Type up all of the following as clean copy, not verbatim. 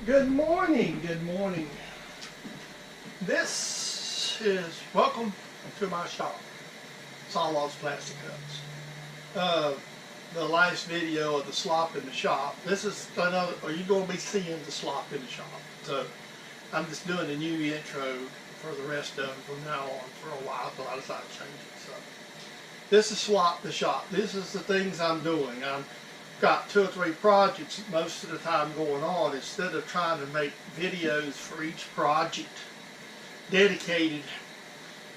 Good morning, good morning. Welcome to my shop, Slop's Plastic Cups. The last video of the slop in the shop, this is another, you're going to be seeing the slop in the shop. So I'm just doing a new intro for the rest of them from now on for a while until I decide to change it. So this is Slop the shop. This is the things I'm doing. I've got 2 or 3 projects most of the time going on. Instead of trying to make videos for each project dedicated,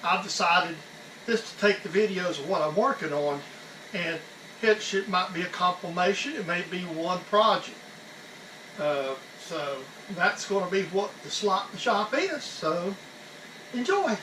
I've decided just to take the videos of what I'm working on, and it might be a compilation, it may be one project. So that's going to be what the Slop the shop is. So enjoy.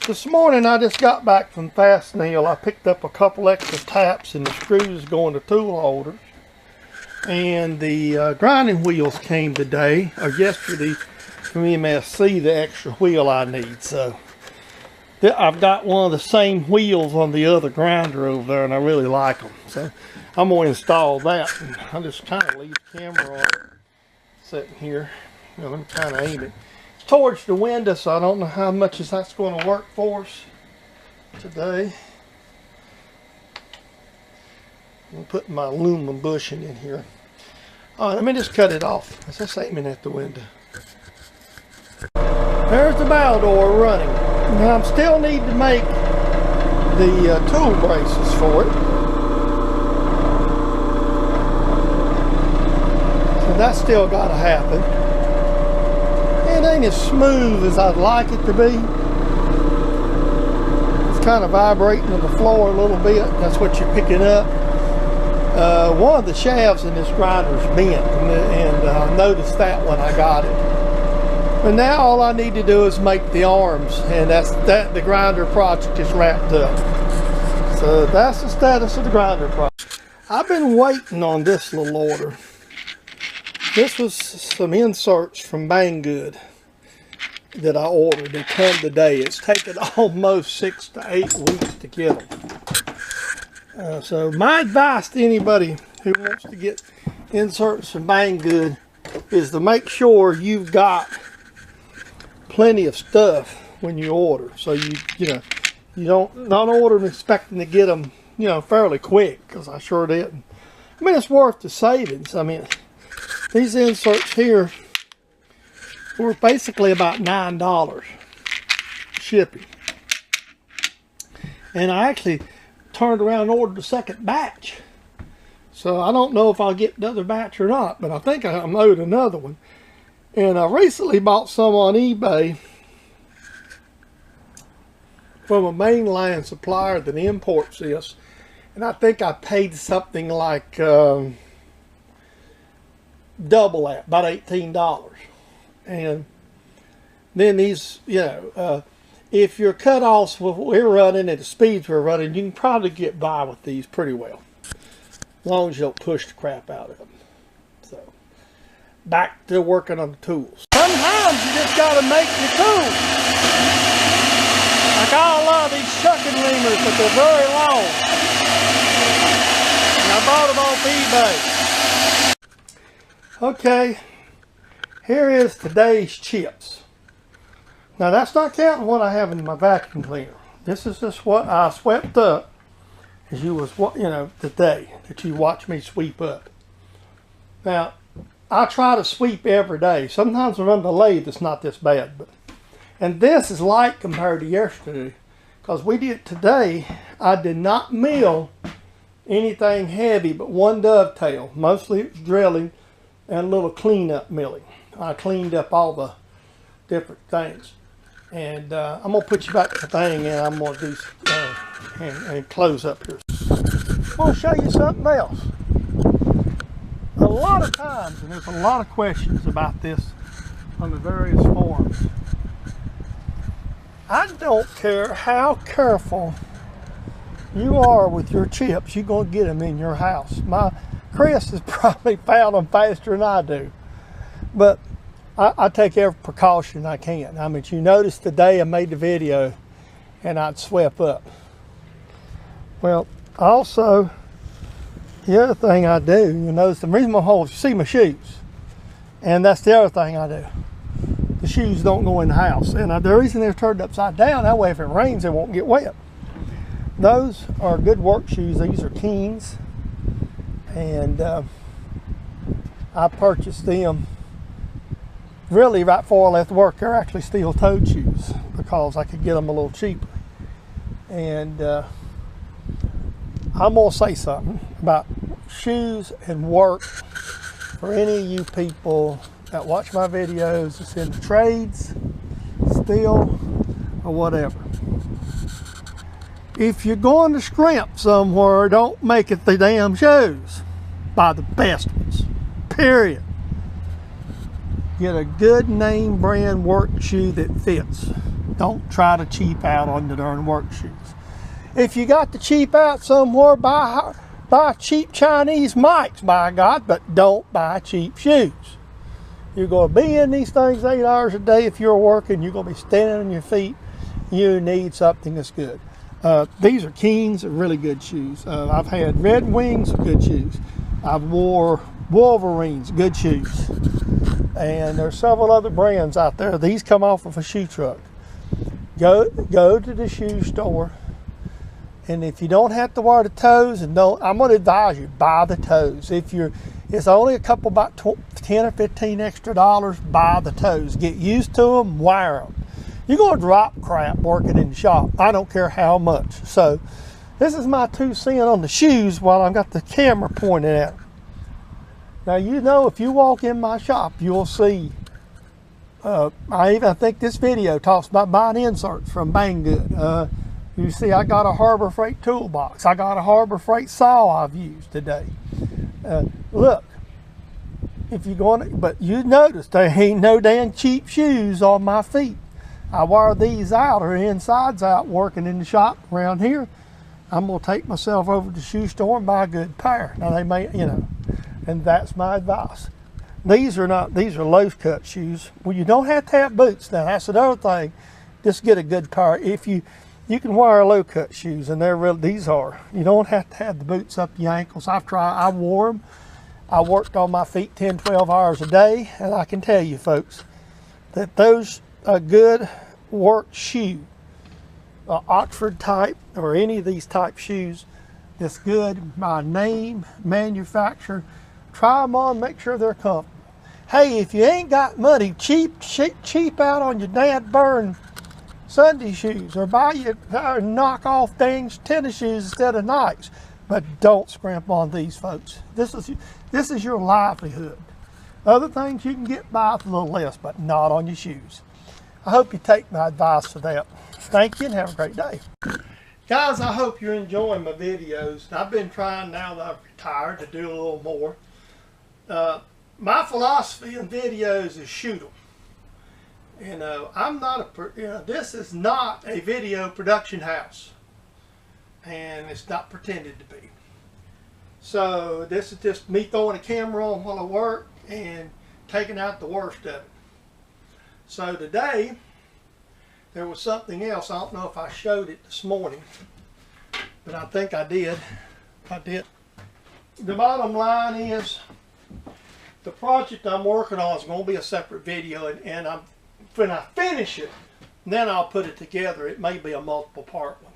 This morning I just got back from Fastenal. I picked up a couple extra taps and the screws going to tool holders. And the grinding wheels came today, or yesterday, from MSC, the extra wheel I need. So I've got one of the same wheels on the other grinder over there, and I really like them. So I'm going to install that. And I'll just kind of leave the camera on sitting here. Let me kind of aim it towards the window, so I don't know how much that's going to work for us today. I'm putting my aluminum bushing in here. All right, let me just cut it off. It's just aiming at the window. There's the bow door running. Now I still need to make the tool braces for it. So that's still got to happen. It ain't as smooth as I'd like it to be. It's kind of vibrating on the floor a little bit. That's what you're picking up. One of the shafts in this grinder is bent, and I noticed that when I got it. But now all I need to do is make the arms, and the grinder project is wrapped up. So that's the status of the grinder project. I've been waiting on this little order. This was some inserts from Banggood that I ordered. They come today. It's taken almost 6 to 8 weeks to get them. So my advice to anybody who wants to get inserts from Banggood is to make sure you've got plenty of stuff when you order. So you don't order them expecting to get them fairly quick, because I sure didn't. I mean, it's worth the savings. I mean, these inserts here were basically about $9 shipping. And I actually turned around and ordered the second batch. So I don't know if I'll get another batch or not, but I think I'm owed another one. And I recently bought some on eBay from a mainline supplier that imports this. And I think I paid something like double that, about $18. And then these, if your cutoffs we're running at the speeds we're running, you can probably get by with these pretty well, as long as you don't push the crap out of them. So back to working on the tools. Sometimes you just got to make your tools. Like I love these shucking reamers, but they're very long. And I bought them off eBay. Okay, here is today's chips. Now that's not counting what I have in my vacuum cleaner. This is just what I swept up as the day that you watch me sweep up. Now, I try to sweep every day. Sometimes when I'm the lathe, it's not this bad. And this is light compared to yesterday, because today, I did not mill anything heavy but one dovetail. Mostly it was drilling and a little cleanup milling. I cleaned up all the different things. And I'm going to put you back to the thing, and I'm going to do and close up here. I'm going to show you something else. A lot of times, and there's a lot of questions about this on the various forums. I don't care how careful you are with your chips, you're going to get them in your house. Chris has probably found them faster than I do. But I take every precaution I can. I mean, you noticed the day I made the video and I'd swept up. Well, also The other thing I do, you notice the reason my holes, you see my shoes. And that's the other thing I do. The shoes don't go in the house. And the reason they're turned upside down, that way if it rains, they won't get wet. Those are good work shoes. These are Keens. And I purchased them really right before I left work. They're actually steel-toed shoes because I could get them a little cheaper. And I'm going to say something about shoes and work for any of you people that watch my videos, that's in the trades, steel, or whatever. If you're going to scrimp somewhere, don't make it the damn shoes. Buy the best ones, period. Get a good name brand work shoe that fits. Don't try to cheap out on the darn work shoes. If you got to cheap out somewhere, buy cheap Chinese mics, by God, but don't buy cheap shoes. You're going to be in these things 8 hours a day. If you're working, you're going to be standing on your feet. You need something that's good. These are Keens, really good shoes. I've had Red Wings, good shoes. I've wore Wolverines, good shoes. And there's several other brands out there. These come off of a shoe truck. Go to the shoe store. And if you don't have to wear the toes, and I'm going to advise you, buy the toes. It's only a couple, about 10 or 15 extra dollars, buy the toes. Get used to them, wear them. You're going to drop crap working in the shop. I don't care how much. So this is my 2 cents on the shoes while I've got the camera pointed at them. Now, you know, if you walk in my shop, you'll see, I think this video talks about buying inserts from Banggood. You see, I got a Harbor Freight toolbox. I got a Harbor Freight saw I've used today. Look, if you're going to, but you notice there ain't no damn cheap shoes on my feet. I wear these out or insides out working in the shop around here. I'm going to take myself over to the shoe store and buy a good pair. Now they may, you know, and that's my advice. These are low cut shoes. Well, you don't have to have boots. Now that's another thing. Just get a good pair. If you can wear low cut shoes, and these are. You don't have to have the boots up your ankles. I wore them. I worked on my feet 10, 12 hours a day, and I can tell you folks that those a good work shoe, Oxford type or any of these type shoes that's good, my name, manufacturer, try them on, make sure they're comfortable. Hey, if you ain't got money, cheap out on your dad burn Sunday shoes, or buy you knock off things, tennis shoes instead of Nikes. But don't scrimp on these, folks. This is your livelihood. Other things you can get by with a little less, but not on your shoes. I hope you take my advice for that. Thank you and have a great day. Guys, I hope you're enjoying my videos. I've been trying, now that I've retired, to do a little more. My philosophy in videos is shoot them. You know, this is not a video production house, and it's not pretended to be. So this is just me throwing a camera on while I work and taking out the worst of it. So today there was something else. I don't know if I showed it this morning, but I think I did. I did. The bottom line is the project I'm working on is going to be a separate video, and when I finish it, then I'll put it together. It may be a multiple part one.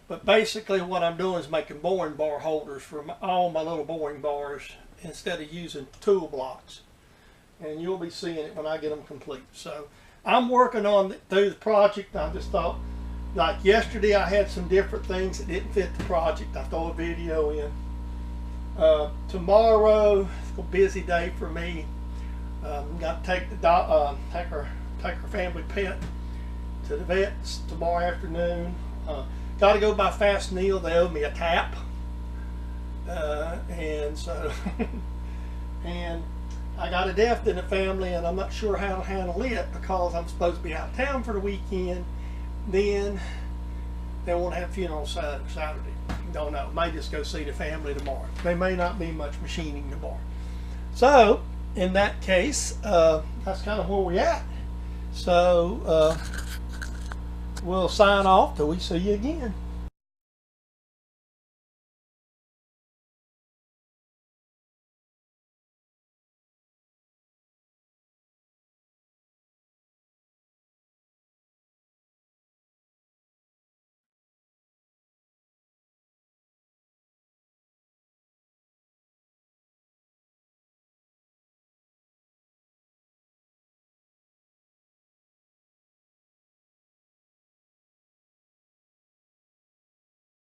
But basically what I'm doing is making boring bar holders for all my little boring bars instead of using tool blocks. And you'll be seeing it when I get them complete. So I'm working on through the project. I just thought, like yesterday I had some different things that didn't fit the project. I throw a video in. Tomorrow, it's a busy day for me. Got to take our family pet to the vets tomorrow afternoon. Got to go by Fast Neil. They owe me a tap, and so and I got a death in the family, and I'm not sure how to handle it because I'm supposed to be out of town for the weekend. Then they won't have funeral Saturday. Don't know. May just go see the family tomorrow. There may not be much machining tomorrow. So in that case, that's kind of where we're at. So we'll sign off till we see you again.